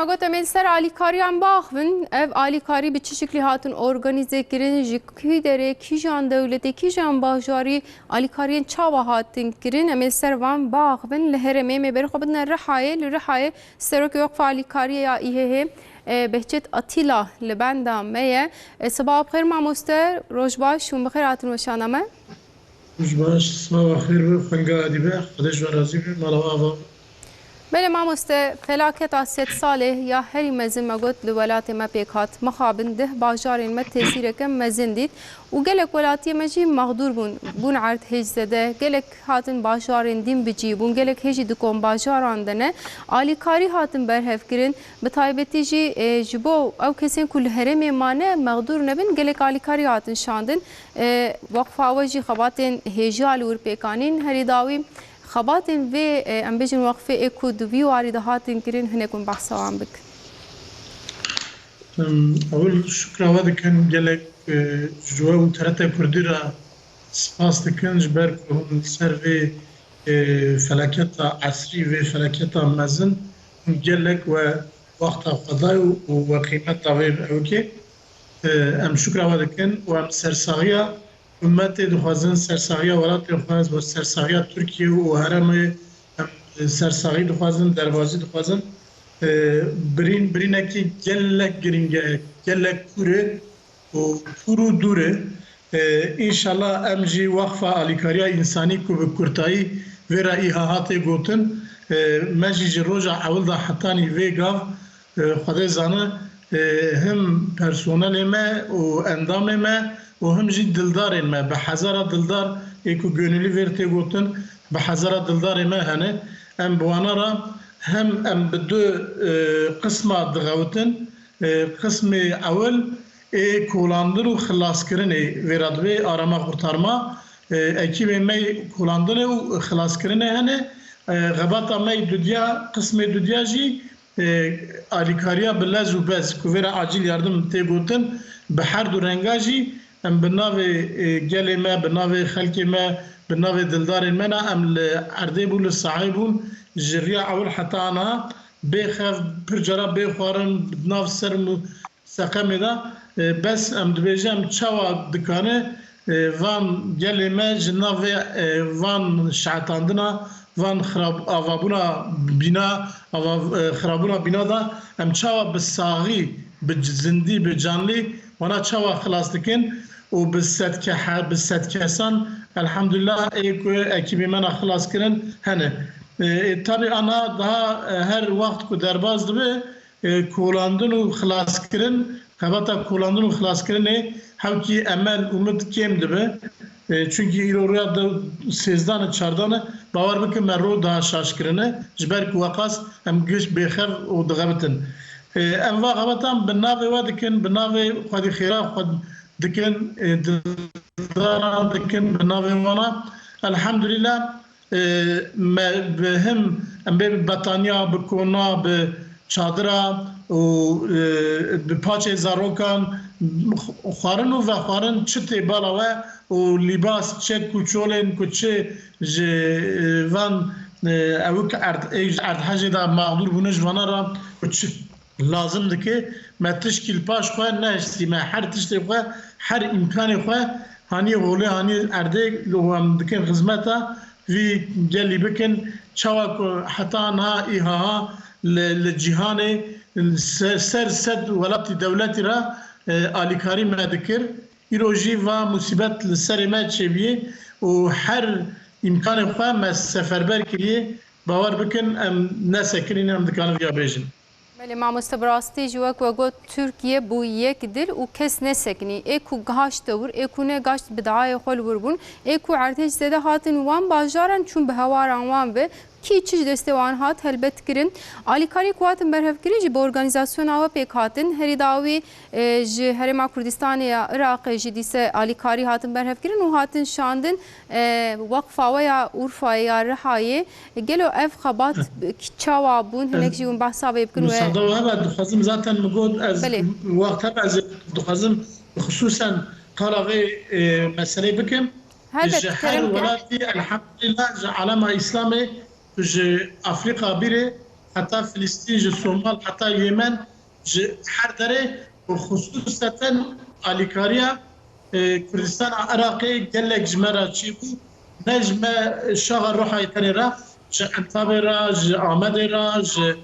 قلت من سر آلیکاریان باخون ev آلیکاری به چه شکلی هاتون ارگانیزه کردن جکی داره کی جان دولتی کی جان باجاری آلیکاریان چاوا هاتن کردن من سر وان باخون لهرمه میبره خب بدن رحایه سرک وقف آلیکاری یا ایه بهجت آتیلا لبندام میه صباح بخیر ماموستر روز باش شون بخیر هاتون وشانمه روز باش صباح بخیر خنگا دیبه خودش ورازی به ملاوا بله ماموسته فلاکت آسیت ساله یا هری مزن مگود لولات ما پیکات مخابن ده باجارین ما تأثیر کم مزن دید و گلک ولاتی مجی مقدور بون عرض هج زده گلک هاتن باجارین دیم بجیبون گلک هجی دکون باجاران دنه آلیکاری هاتن برهف کرن بطایبتی جی جبو او کسین کل هرمی مانه مقدور نبین گلک آلیکاری هاتن شاندن وقفه آوجی خباتن هجال ور پیکانین هری داوی خباتن و ام بيجن وقفه اكو دوبي وارد هاتن كرين هنكون بحث عن بك. اول شكرا واد كان جلك جوا وترتا كرديرا سپاس دكن جبر كون سيرفي فلكيتا عصري و فلكيتا مزن جلك و وقت قضاء وقيمتها اوكي ام شكرا واد كان و سرساغيا امت دخوازن سرساغی ولات دخواز و سرساغی ترکیه و هرم سرساغی دخوازن دروازی دخوازن برین کی گلک گرینگه گلک کوره و پرو دوره انشالله امجی وقفه آلیکاریا انسانی کو به کرتایی و رای هاته گوتن مجی روزا اول دا حتانی ویگا خدای زانه هم پرسونل ما و اندام ما و هم جی دلدارین ما به هزار دلدار اکو گونلی ورته گوتن به هزار دلدار ما هنه ام بوانا را هم ام بدو قسم دغوتن قسم اول کولاندر و خلاص کرنه ورادوی آرama kurtarma ekibe می کولاندر و خلاص کرنه هنه غباتا می دودیا قسم دودیا جی آلیکاریا بلز و بز کوورا acil yardım te گوتن به هر دو رنگاجی ام بناوی گلی ما بناوی خلکی ما بناوی دلدار منا ام لعرده بول صعيبون جريا اول حتى انا بخاف برجرا بخوارن بناف سرم سقم دا بس ام دبيجام تشوا دكانه وان گلی ما جناوی وان شعتاندنا وان خراب اوابونا بنا او خرابونا بنا دا ام تشوا بالصاغي بالزندي بالجانلي وانا تشوا خلاص دكن و بالست كسان الحمد لله اكيبي منا خلاص كرن هنه tabi ana daha her vakt ku derbaz dibe kulandın u xalas kirin kabata kulandın u xalas kirin havki emel umut kem dibe çünkü iloraya da sezdan çardan bavar bikin merro daha şaşkirine jber ku vakas em güç bexer u dagabetin em va qabatan binave wadikin binave xadi khira xad dikin dikin binave wana elhamdülillah بهم به بطانیا به کونا به چادرا و به پاچه زاروکان خوارن و خوارن چته بالا و لباس چه کوچولن کوچه وان اوک ارد حاجه دا مغلور بونج وانا را لازم ده که ما تشکیل پاش خواه نشتی ما هر تشتی خواه هر امکان خواه هانی غوله هانی ارده لو هم دکن خدمتا وی گلی بکن چاوک حتی نه ایها لجهان سر صد ولات دولتی را آلیکاری مدکر ایروجی و مصیبت لسر ما چیه و هر امکان خواه ما سفربر کلیه باور بکن ام نسکرین ام دکان ویا بیجن بله ماموسته براستی جوک و گوت ترکیه بو یک دل و کس نسکنی اکو گاشت دور اکو نه گاشت بدعای خال وربون اکو ارتش زده هاتن وان باجارن چون به هواران وان به کی چیز دسته وان هات هلبت کرن آلیکاری قواتن برهف کرن جی با ارگانیزاسیون آوا پیک هاتن هری داوی جی هرما کردستان یا عراق جی دیسه آلیکاری هاتن برهف کرن و هاتن شاندن وقفه و یا عرفه یا رحایه گلو اف خبات چاوا بون هنک جیون بحثا بکن مصادره هذا دخزم ذاتا مقود از وقت هذا از دخزم خصوصا قرغي مسألة بكم هر ولاتي الحمد لله علامة إسلامي في أفريقيا بيري حتى فلسطين جي الصومال حتى اليمن جي هر دره وخصوصا اليكاريا كردستان عراقي قال لك جمرة تشيبو نجم الشغل روح يتنيرا ج انتابي راج عمدي راج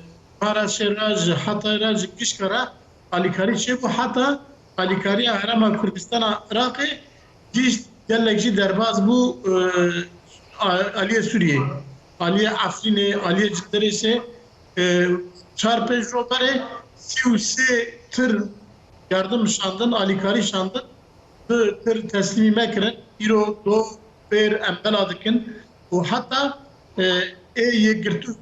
ماراشي راج حتى راج كشكرا اليكاري تشيبو حتى اليكاريا هرم كردستان عراقي جيش قال لك جي درباز بو آلیه سوریه، آلیه افرینه، آلیه جدریسه، چهار پنج رو بره 33 تر yardım şandın, alikari şandın, tır teslimi mekrin, iro do per embela dikin, o hatta yekirtu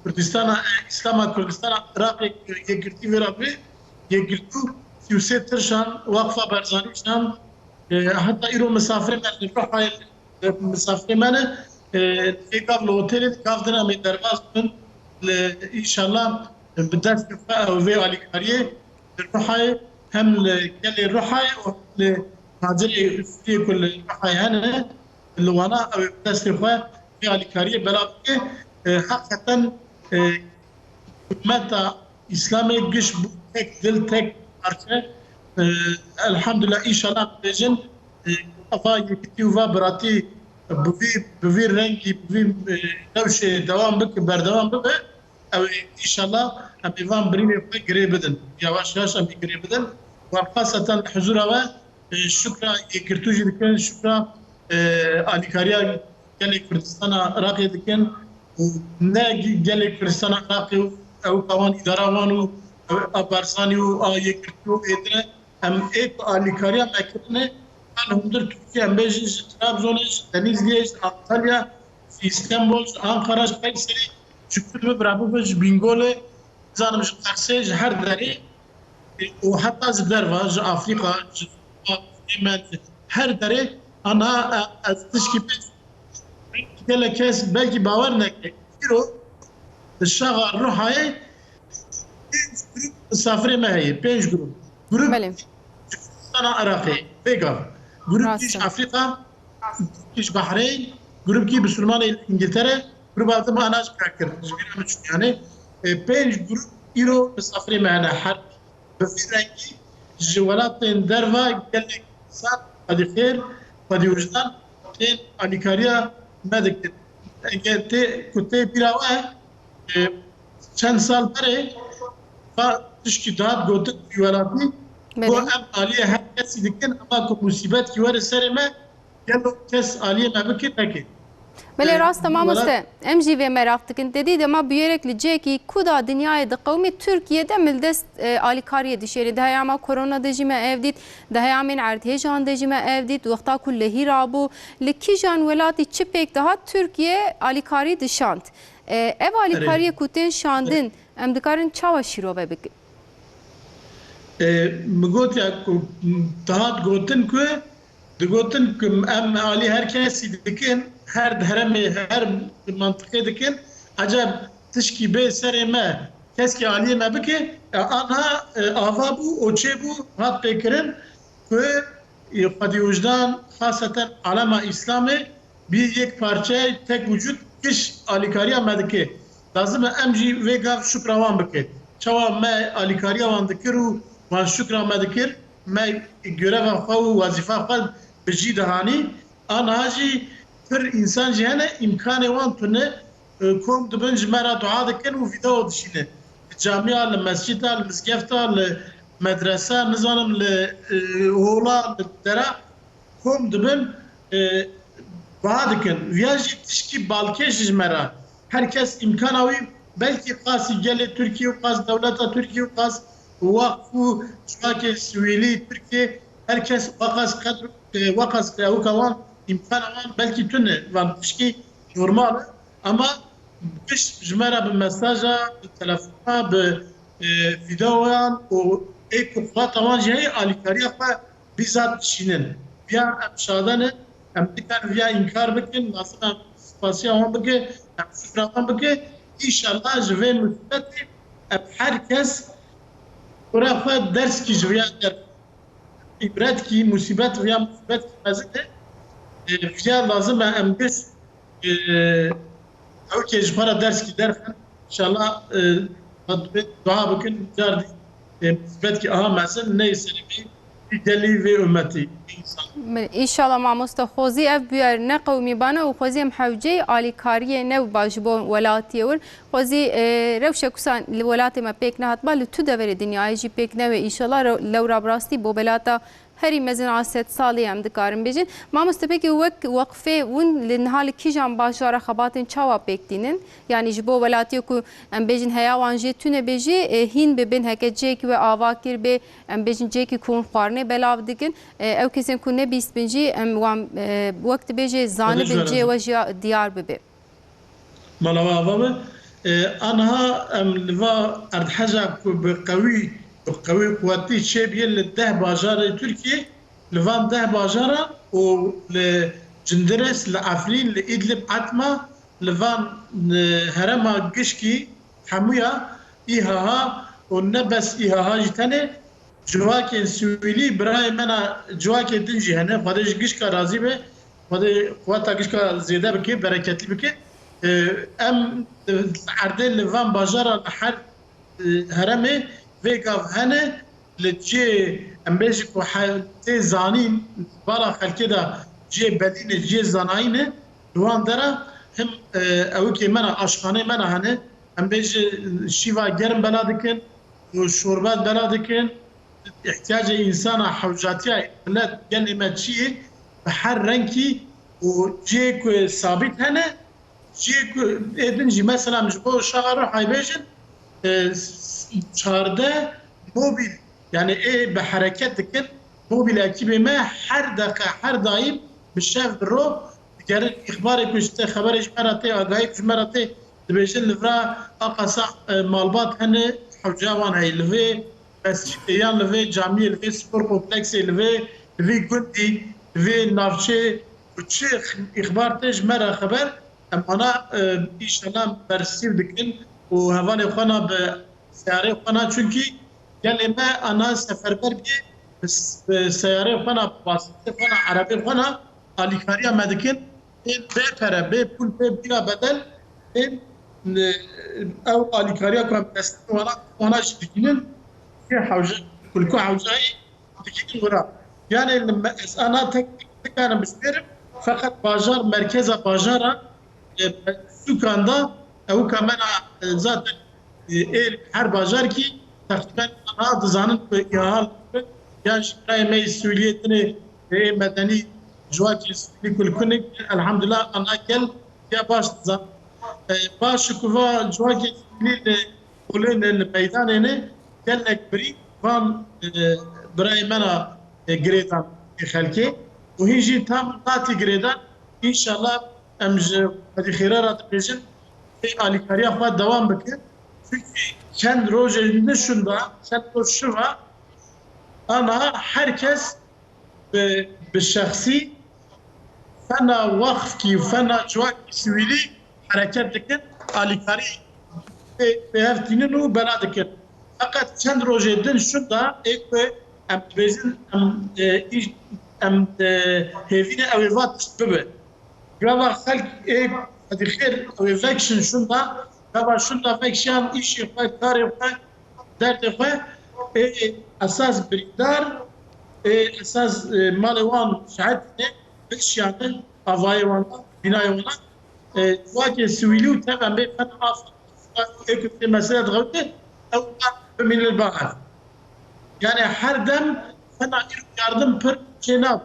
Kürdistan'a, İslam'a Kürdistan'a, Irak'a yekirti verabi, yekirtu 33 tır şan, vakfa berzani şan, hatta iro misafir men, ruhayel misafir men, tekrar oteli kavdına mi derbaz bin, inşallah بدأت في اليكاريه الرحاي هم كل الرحاي وهاجري في كل الرحاي هنا اللي وانا بدأت في اليكاريه بلابك حقيقة متى اسلامي جيش تك دل تك اركه الحمد لله ان شاء الله بيجن افا يكتيوفا براتي بفي رنجي بفي دوشه دوام بك بردوام بك او ان شاء الله ام ايفان بريني قريب بدن يواش يواش ام قريب بدن وخاصه حضور و شكرا يكرتوجي دكن شكرا اليكاريا قال كردستان عراقي دكن ناجي قال كردستان عراقي او قوان اداره وانو ابارساني و يكرتو ادره ام ايك اليكاريا مكرنه ان همدر تركيا ام بيجي ترابزون دنيزليج انطاليا في اسطنبول انقره قيصري شكرا برابو بج بنغولي زانم قرسيج هر دري وحتى زدرفا ج افريقيا يمن هر دري انا تشكي قال لك باقي باورنا كيرو الشغل روحاي سافري ما هي بيج جروب انا عراقي بيجا جروب كيش افريقيا كيش بحرين جروب كي بسلمان انجلترا جروب هذا انا اشكر يعني بيج جروب ايرو مسافرين معنا حد بس رانكي جوالات درفا قال لك صار هذه خير هذه وجدان تين اليكاريا مادك كنت بيراوه چند سال بره فتشكيلات قلت جوالاتي هو ام اليه هر کسی دکن اما کو مصیبت کی ور سر ما قالوا کس اليه ما بكي تاكي بله راست ما مسته ام جی و merak dikin dedi de ma büyerek liceki kuda dünyaya da kavmi Türkiye'de mildest alikariye dişeri dayama korona dejime evdit dayamin artejan dejime evdit vaqta kullehi rabu likijan velati çipek daha Türkiye alikari dişant ev alikariye kuten şandın em dikarin çava şirobe bik مقول يا تهاد قوتن كو دقوتن كم ام علي هر كاسي دكن هر هرمي هر منطقه دكن عجب تشكي بي سري ما كاسكي علي ما بكي انا افابو اوتشيبو هات بكرن كو قد وجدان خاصه علامه اسلامي بي يك parça tek vücut kış alikariya medike lazım emji vega şükravan bike çava me alikariya van dikiru van şükra medikir me görev xwe û wazifa xwe bi jî dihanî an jî pir însan jî hene îmkanê wan tune kom dibin ji me re dua dikin û vîdeo dişîne li camiya li mescida li mizgefta li medresa nizanim li hola li dera kom dibin dua dikin viya jî tişkî balkê ji me re herkes îmkana wî belkî qasî gelê Tirkiye û qas dewleta Tirkiye û qas وقفوا شباك سويلي تركيا هركس وقاس قدر وقاس كوان امكان بلكي تونه وان تشكي نورمال اما بش جمره بالمساجا بالتلفون بفيديوان و ايكو طبعا جاي اليكاريا بيزات شينن بيا ابشادن ام كان فيها انكار بكن مثلا سباسيون بكي ام شكران بكي ان شاء الله جوي مثبت بحركس ورا خود درس کی جویا در عبرت کی مصیبت ویا مصیبت کی مزده ویا لازم امگس او که جبرا درس کی درخن ان شاء الله دعا بکن جاردی مثبت کی آها مثلا نه سلمی دلی و امتی ان شاء الله مامۆستا خۆزی ئەف بوێر نەقەومی بانە و خۆزیم حەوجەی ئالیکاریە نەو باش بۆ وڵاتیەوە خۆزی رەوشە کوسان لە وڵاتێمە پێک نهاتبا لە تو دەوێت دنیایژی پێک نەوێ ئیشەڵا لەو ڕابڕاستی بۆ بەلاتە هەری مەزن ئاسێت ساڵی ئەم دکارم بێژن مامۆستەپێکی وەک وەقفێ ون لە نهالی کیژان باشارە خەباتن چاوا پێکتینن یعنی ji بۆ وڵاتیەک و ئەم بێژن هەیاوان ژێ تونە بێژێ هین ببن هەکە جێکی وێ ئاوا کرد بێ ئەم بێژن جێکی کۆن خواردنێ بەلاو دکن ئەو کەسێن کو نەبیست بنجی ئەم وان وەکت بێژێ زانە بن جێوە دیار ببێ مەڵەوە ئەنها ئەم لڤا ئەردحەجا قوي قوتي شبيه للده باجار تركيا لفان ده باجارة ولجندرس لعفرين لإدلب عتمة لفان هرما قشكي حمويا إيهاها والنبس إيهاها جتاني جواكي سويلي براي منا جواكي دنجي هنا فادش قشكا رازي به فادي قواتا قشكا زيادة بكي بركتي بكي أم عردين لفان باجارة لحر هرمي ویگاو هنه لجه امبیجی کو حتی زانین برا خلکی دا جه بدین جه زناینه دوان داره هم اوکی منا آشخانه منا هنه امبیجی شیوا گرم بلا دکن و شوربات بلا دکن احتیاج انسان حوجاتی بلد گنمه چیه به هر رنگی و جه کو ثابت هنه جه کو ادنجی مثلا مجبو شعر حیبیجن çarda mobil yani be hareket dikin mobil ekibi me her dakika her daim bir şef ro diğer ihbar kuşte haber icmarate agayip icmarate dibêjin livra aqasa malbat hene hewcawan hey livê mescidiyan livê camiyê livê spor kompleksê livê gundî livê navçê çi ihbar te ji me re xeber em ana îşana bersîv dikin û hevalê xwe na bi سیاره خوانا چونکی گلی ما انا سفربر بی سیاره خوانا واسطه خوانا عربی خوانا آلیکاریا مدکن این به پره به پول به بیرا بدل این او آلیکاریا کنم دست وانا شدگینن که حوجه کلکو حوجهی دکینن ورا yani انا تکنم بسپیرم فقط باجار مرکز باجارا سوکاندا او کمانا zaten her bajar ki takriben ana dizanın yahal ya şirayı mesuliyetini medeni jwaki kulkunik elhamdülillah ana gel ya baş dizan baş kuva jwaki kulen meydanını gelnek biri van braymana gredan xalki و هيجي tam nati gredan inşallah emje hadi khirarat bejin alikariya xwa devam bike çünkü kendi rojerinde şunda, kendi şu var, ana herkes bir şahsi fena vakf ki fena cevak sivili hareket dikin, alikari behavtinin o bela dikin. Fakat kendi rojerinde şunda ek ve bezin hevine evivat bebe. Grava halk ek hadi khair evaction şunda طبعا شنو فيكشان شيء خير كاري خير دارت خير اساس بريدار اساس مالوان شعتنا فيكشان افايوان بنايوان واجه سويلو تمام بفن اف في مسألة غوته او من البحر يعني هر دم فانا yardım per cenab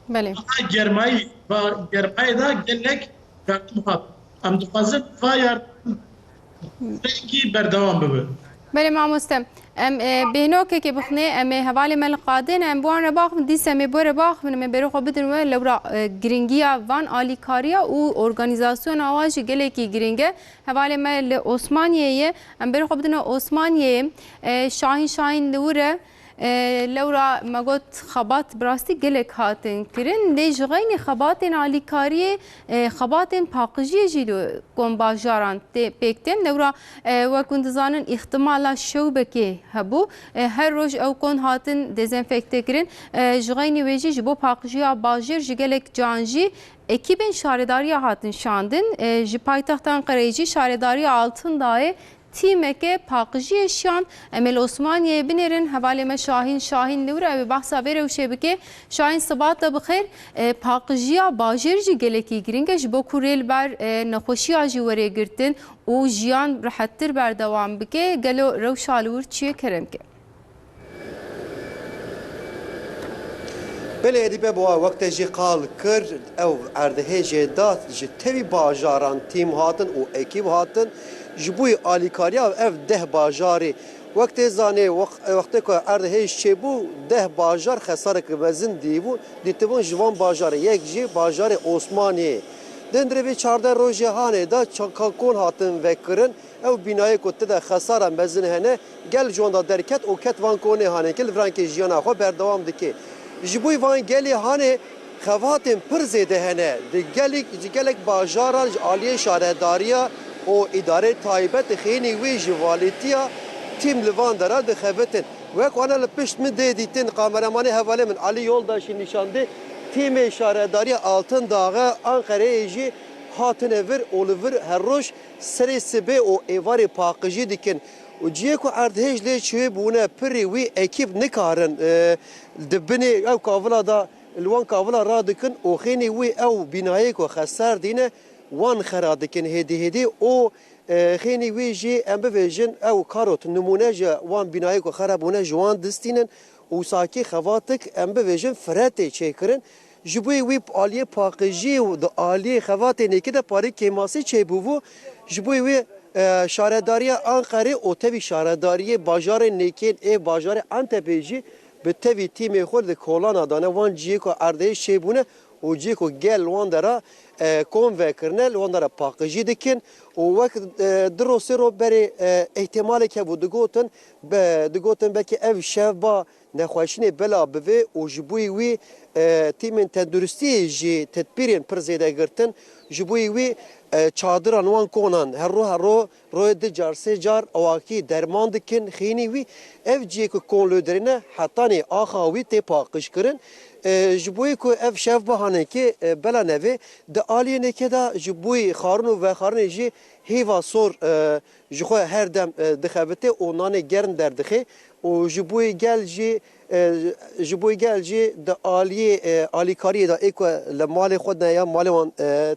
بله جرماي دا قال لك yardım hat ام تفاصيل فاير کی بردوام ببه بله مامۆستا ئەم بێنۆکێکی بخنێ ئەمێ هەواڵی مەلقادێن ئەم بوانە باخن دیسەمێ بۆرە باخن ئەمێ بێرۆخۆ بدنوە لەورا گرنگیە وان ئالیکاریە و ئۆرگانیزاسیۆن ئاواژی گەلێکی گرنگە هەواڵێ مە لە ئۆسمانیەیە ئەم بێرۆخۆ بدنەوە ئۆسمانیەیە شاهین لەورە لورا ما قلت خبات براستي قلك هاتن كرن ليش غيني خباتن على كاريه خباتن باقجيه جيلو كون باجاران بيكتن لورا وكنت زانن احتمال شوبكي هبو هر روج او كون هاتن ديزنفكت كرن جغيني ويجي جبو باقجيه باجر جلك جانجي ekibin şaredariya hatin şandın ji paytaxtan Qereycî şaredariya altın daye tîmeke paqijiyê şiyan Emel Osmaniyê binerin hevalê me Şahin li wir ew behsa vê rewşê bike Şahin sibat de bixêr paqijiya bajêr jî gelekî giring e ji bo ku rê li ber nexweşiya jî werê girtin û jiyan rihettir berdewam bike gelo rewşa li wir çi ye keremke. Belediye bu vakte jî qal kir ew erdihê jê dat ji tevî bajaran tîm hatin û ekîb hatin ji bo alîkariya ev 10 bajarê wekte zanê wextê ku erdihê çêbû 10 bajar xesarek mezin dîbû dîtibûn ji van bajarê yek jî bajarê Osmaniyê din dirêvê 14 rojê hanê da çakakon hatin vekirin ew bînayê ku tide xesara mezin hene gel ji wan da derket û ket van konê hanê kil vrankê jiyana xwe berdewam dike. Ji bo van gelê hanê xevatên pir zêde hene di gelek bajaran ji aliyê şaredariya û îdarê taybet xênî wê ji valîtiya tîm li van dera dixebitin. Wek wana li pişt min dê dîtin kameramanê hevalê min Alî Yoldaşî nîşandê tîmê şaredariya Altın Dağı Ankara'yê jî hatine vir û li vir her roj serê sibê û êvarê paqijî dikin. û ciyê ku erdhêj lê çûyê bûne pirê wî ekîb nikarin di binê ew kavila da li wan kavila radikin û xênî wî ew bînayê ku xeser dîne wan xera dikin hêdî hêdî û xênî wî jî em bivêjin ew karot nimûne ji wan bînayê ku xera bûne ji wan distînin û sakî xevatik em bivêjin firetê çêkirin ji bo wî aliyê paqijî û di aliyê xevatê nêkî de parî kêmasî çêbûbû ji bo wî şaredariya Ankara'yê û tevî şaredariyê bajarê Nêkên ê bajarê Antepê jî bi tevî tîmê xwe di kolana dane wan ciyê ku erdhê çêbûne û ciyê ku gel wan dera kom vekirine li wan dera paqijî dikin û wek di rosêro berê ihtimalek hebû digotin belkî ev şevba nexweşînê bela bivê û ji bo wî tîmên tenduristiyê jî tedbîrên pir zêde girtin ji bo wî çadiran wan konan her ro royê di car sê car awakî derman dikin xênî wî ev ciyê ku kon li derîne hetanê axa wî tê paqijkirin ji bo ku ev şevbahanekê bela nevê di aliyê nêkê da ji bo xarûn û vexarinê jî hêva sor ji xwe her dem dixebite û nanê germ derdixe û ji bo gel jî di aliyê alîkariyê da ê ku li malê xwe de ya malê wan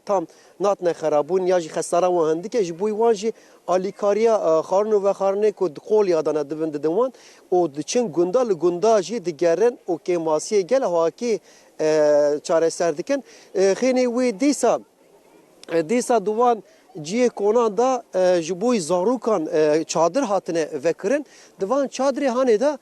tam natne xerabûn ya jî xesara wan hindike ji bo wan jî alîkariya xarûn û vexarinê ku di qolya dane dibin didin wan û diçin gunda li gunda jî digerin û kêmasiyê gel hawakî çareser dikin xênî wê dîsa di wan ciyê konan da ji bo zarokan çadir hatine vekirin di van çadrê hanê da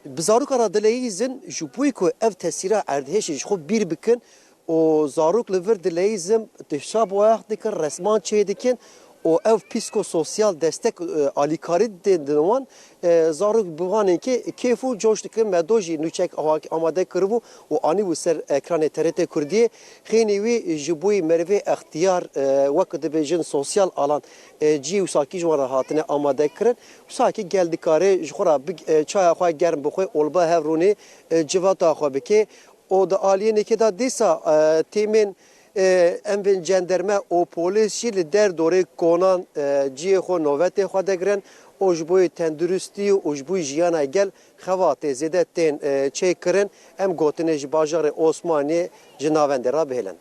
bi zaroka ra dileyîzin ji bo ku ev tesîra erdhêşê ji xwe bîr bikin û zarok li vir dileyîzin dişa boyax dikin resman çê dikin û ev psikososyal destek alîkarî din wan zarok bi wanekê kêf û coş dikin medo jî nûçek amade kiribû û anî wî ser ekranê TRT Kurdiyê xênî wî ji bo merivê extiyar wek dibêjin sosyal alan cî û sakî ji wan re hatine amade kirin sakî gel dikare ji xwe ra çaya xwe germ bixwe olba hevrûnê civata xwe bike û di aliyê nêkê da dîsa tîmên em bên cenderme û polîs jî li derdorê konan ciyê xwe novetê xwe digirin û ji bo tenduristî û ji bo jiyana gel xevatê zêde tên çêkirin em gotinê ji bajarê Osmaniyê ji navendê ra bihêlin.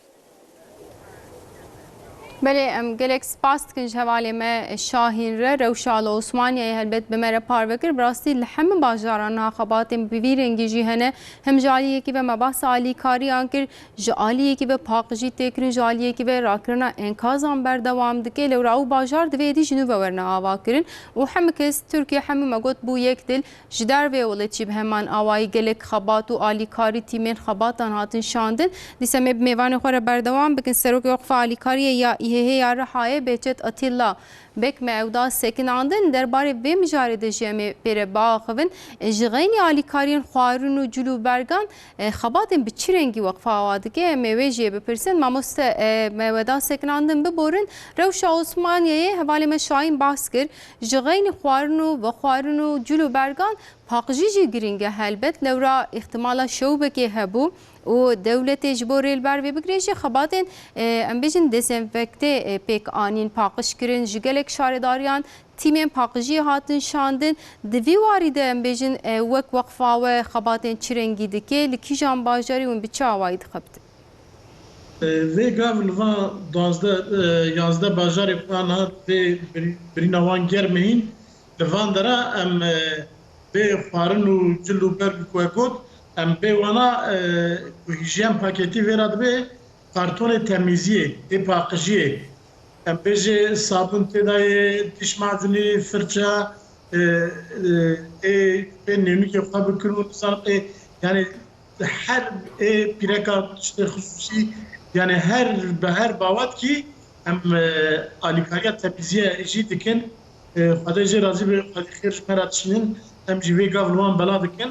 بله ام گلک سپاس کن جوالي ما شاهين را روشال عثمانية هلبت بمرة پاروکر براستی لحم باجاران خبات بویرنگی جهنه هم جالیه کی و مباحث عالی کاری آنکر جالیه کی و پاکجی تکرین جالیه کی و راکرنا انقاذان بردوام دکه لوراو باجار دویدی جنو ورنا آوا کرن و هم کس ترکیه هم مگوت بو یک دل جدار و ولتی به همان آوای گلک خبات و عالی کاری تیمن خباتان هاتن شاندن دیسم میوان خور بردوام بکن سروک وقف عالی کاری یا هی رحایه بهچت اتیلا بک مودا سکناندن درباره و مجاری دجیمی پر باخون جغینی آلیکارین خوارن و جلو برگان خباتن به چی رنگی وقفه آوادگه مویجی بپرسن ماموست مودا سکناندن ببورن روشا عثمانیه حوالی مشاین باس کرد جغین خوارن و جلو برگان پاقجی گرینگه هلبت لورا احتمالا شوبه هبو و دولت جبوری البر و بگریش خباتن ام بیشن دسینفکته پیک آنین پاقش کرن جگلک شارداریان تیم پاقجی هاتن شاندن دوی وارده ام بیشن وقفا و خباتن چرنگی دکه لکی جان باجاری و بچه آواید خبت وی گاو لوا 11 باجاری قوانات وی برینوان گرمهین لوان درا ام به خوارن و جلو برگ کوکوت ام به وانا هیجین پاکتی وراد به کارتون تمیزیه ای پاکجیه ام به صابون تدای دیش معجونی فرچه ای به نیمی که خواب کنون یعنی هر پیرکا خصوصی یعنی هر باوت کی ام آلیکاریا تمیزیه ایجی دکن خدای جی راضی به خدای خیرش مرد شنین ام جوی گاولوان بلا دکن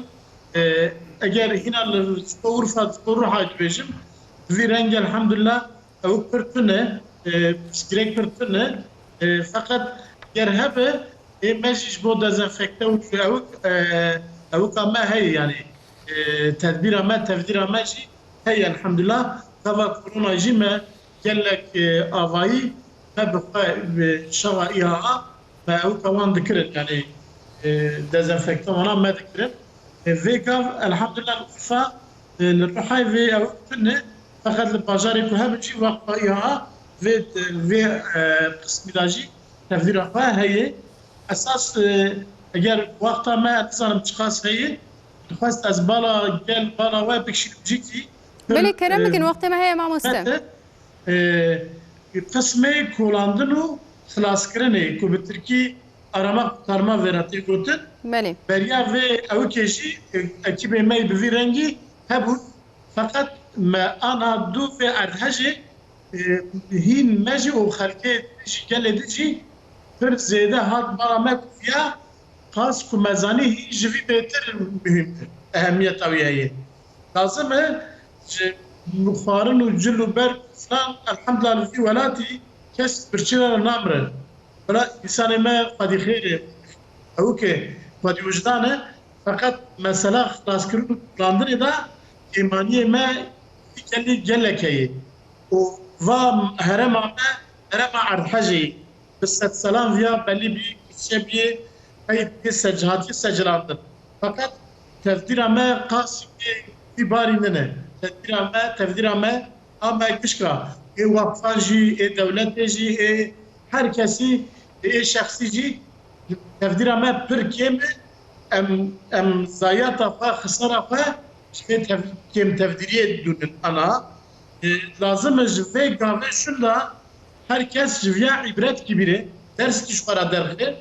اگر هنا الغرفة حاج بيجم في رنج الحمد لله او برتنه سكريك برتنه فقط يرهبه ماجيش بو ديزانفكتو او كما هي يعني تدبير ما تفدير ماشي هي الحمد لله فما كورونا جيما قال لك افاي ما بقى شوائها او كمان ذكرت يعني ديزانفكتو انا ما ذكرت فيكاف الحمد لله الوفاء الرحاي في أوقتنا فقط الباجاري كلها بتجي وقائها في قسم داجي تفدير أخوة هي أساس أجر وقتها ما أتصل بشخص هي خواست از بالا گل بالا و بکشید بجیتی بله کرم بگین وقت ما هي مع مستم قسمه کولاندن و خلاص کرنه که به ترکی arama kurtarma veratı götür. بله. Beriya ve avukeci ekibe mey bir rengi hebun fakat ma ana du ve ardhaji hin meji o halke gel edici bir zede hat baramek ya khas ku mezani hi jivi beter mühimdir. Ehemmiyet aviyeyi. Lazım مخارن و جل و برگ فلان الحمدلله في ولاتي كس برشينا نامره ولا إنسان ما قد خير أوكي قد وجدانه فقط مثلا خلاص كرو لاندري دا إيمانية ما يكلي جلك هي وفا هرما عرحجي بس السلام فيها بلي بي شبيه أي سجهاتي سجلاندر فقط تفدير ما قاسي في باري منه تفدير ما أما كشكا إيه وقفاجي إيه دولتجي إيه هر كسي إيه شخصيجي تفدير ما بركيم أم زايات أخا خسارة أخا كم تفديرية دون أنا لازم جفي قابل شلا هر كس جفيا عبرات كبيرة درس كشفارة درخه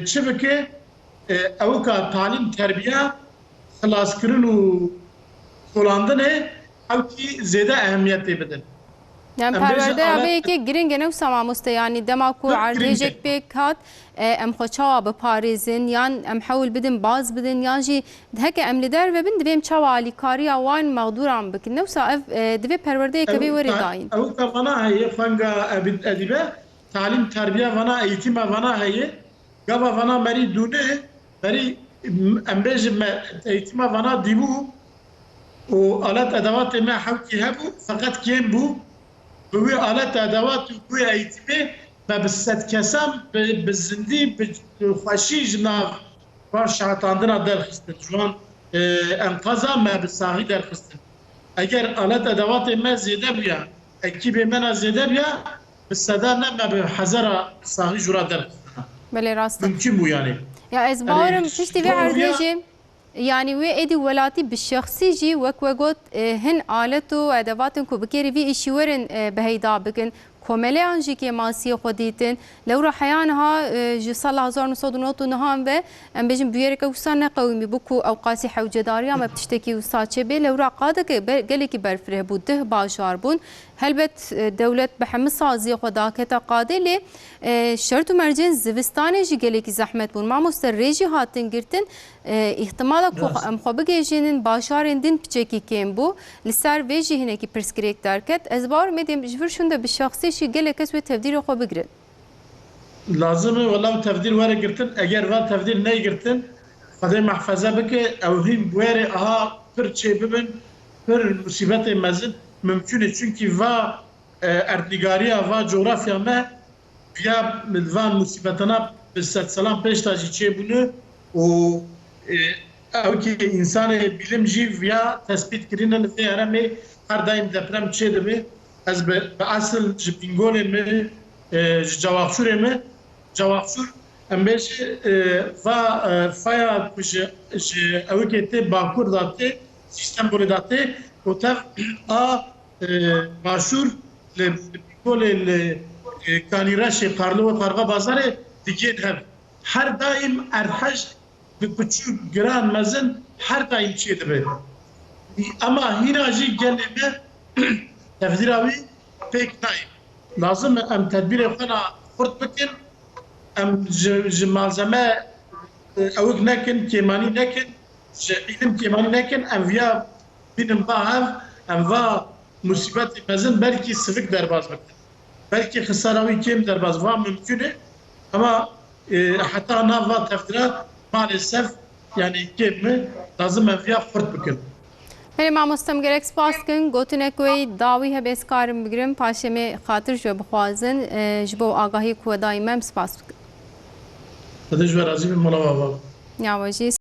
شبكة أوكا تعليم تربية خلاص كرنو کولاندنه او کی زیاده اهمیتی بدن. يعني پرورده اوه که گرینگ نوسا ماموسته يعني دما کو عرضیجک پیک هات ام خوچاوا بپاریزن یان ام حول بدن باز بدن یان جی دهک ام لیدر و بند بیم چاوا لیکاری آوان مقدورم بکن نوسا اف دوی پرورده کبی وری داین. او که وانا هیه فنگا ادیبه تعلیم تربیه وانا ایتیم وانا هیه گاوا وانا مری دونه مری ام بیج ایتیم وانا دیبو و آلات ادوات ما حوكي هبو فقط كيم بو بوي آلات ادوات بوي ايتمي ما بسد كسام بالزندي بخوشي جناف باش عطاندنا درخستن جوان انقاذا ما بالصاغي درخستن اگر آلات ادوات ما زيادة بيا اكيب منا زيادة بيا بالسدانا ما بحذر صاغي جرا درخستن بله راستا ممكن بو يعني يا ازبارم تشتي في عرضيجي يعني وادي ولاتي بالشخصي جي وكوغوت هن آلتو ادواتن كو بكيري في اشورن بهيدا بكن كوملي انجي كي ماسي خديتن لو رحيانها جي صلى 1909 نهام و ام بيجن بيرك وسان قومي بكو اوقاسي حوجه داريا ما بتشتكي وساچه بي لو قادك قالك برفره بوده باجار بون هلبت دولت بحمل سازی خدا که تقاده لی شرط و مرجن زوستانه جی گلی که زحمت بون ما مسترجی هاتن گرتن احتمالا مخابق جنین باشارن دین بچکی کم بو لسر ویجی هنه کی پرسکریک درکت از بار میدیم جفر شونده به شخصی شی گلی کس و تبدیل خو بگرد لازمه والله تبدیل وره گرتن اگر و تبدیل نی گرتن خدای محفظه بکه او هیم بواره آها پر چه ببین پر مصیبت مزد ممکنه چونکی و اردنگاریا و جغرافیا ما بیا ملوان مصیبتنا به ست سلام پیش تاجی چه بونه و او که انسان بیلم جی ویا تثبیت کرینه لفه هرمه هر دایم دپرم چه دبه از به اصل جبینگول می جواخشور می جواخشور ام بیش و فایا کش او که تی باکور داته سیستم بوده داته و تف ماشور لبیکول کانیراش قارلو و قارغا بازار دیگه هم هر دایم ارتش به کوچو گران مزن هر دایم چه دبه اما هینا جی گلمه تفدیراوی پک نایم لازم ام تدبیر خنا خورد بکن ام malzeme اوک نکن کیمانی نکن علم کیمانی نکن ام ویا بینم با هم ام و مصیبت مزن belki sıvık derbaz بکن belki خساراوی کم derbaz و mümküne ama hatta nava tefdirat maalesef yani kemi lazım ام ویا خورد بکن هلی ما مستمگرک سپاس کن گوتنه کوی داوی هبس کارم بگیرم پاشم خاطر جو بخوازن جبو آگاهی کو دائما سپاس کن. تدش و راضی به ملاوا. نواجی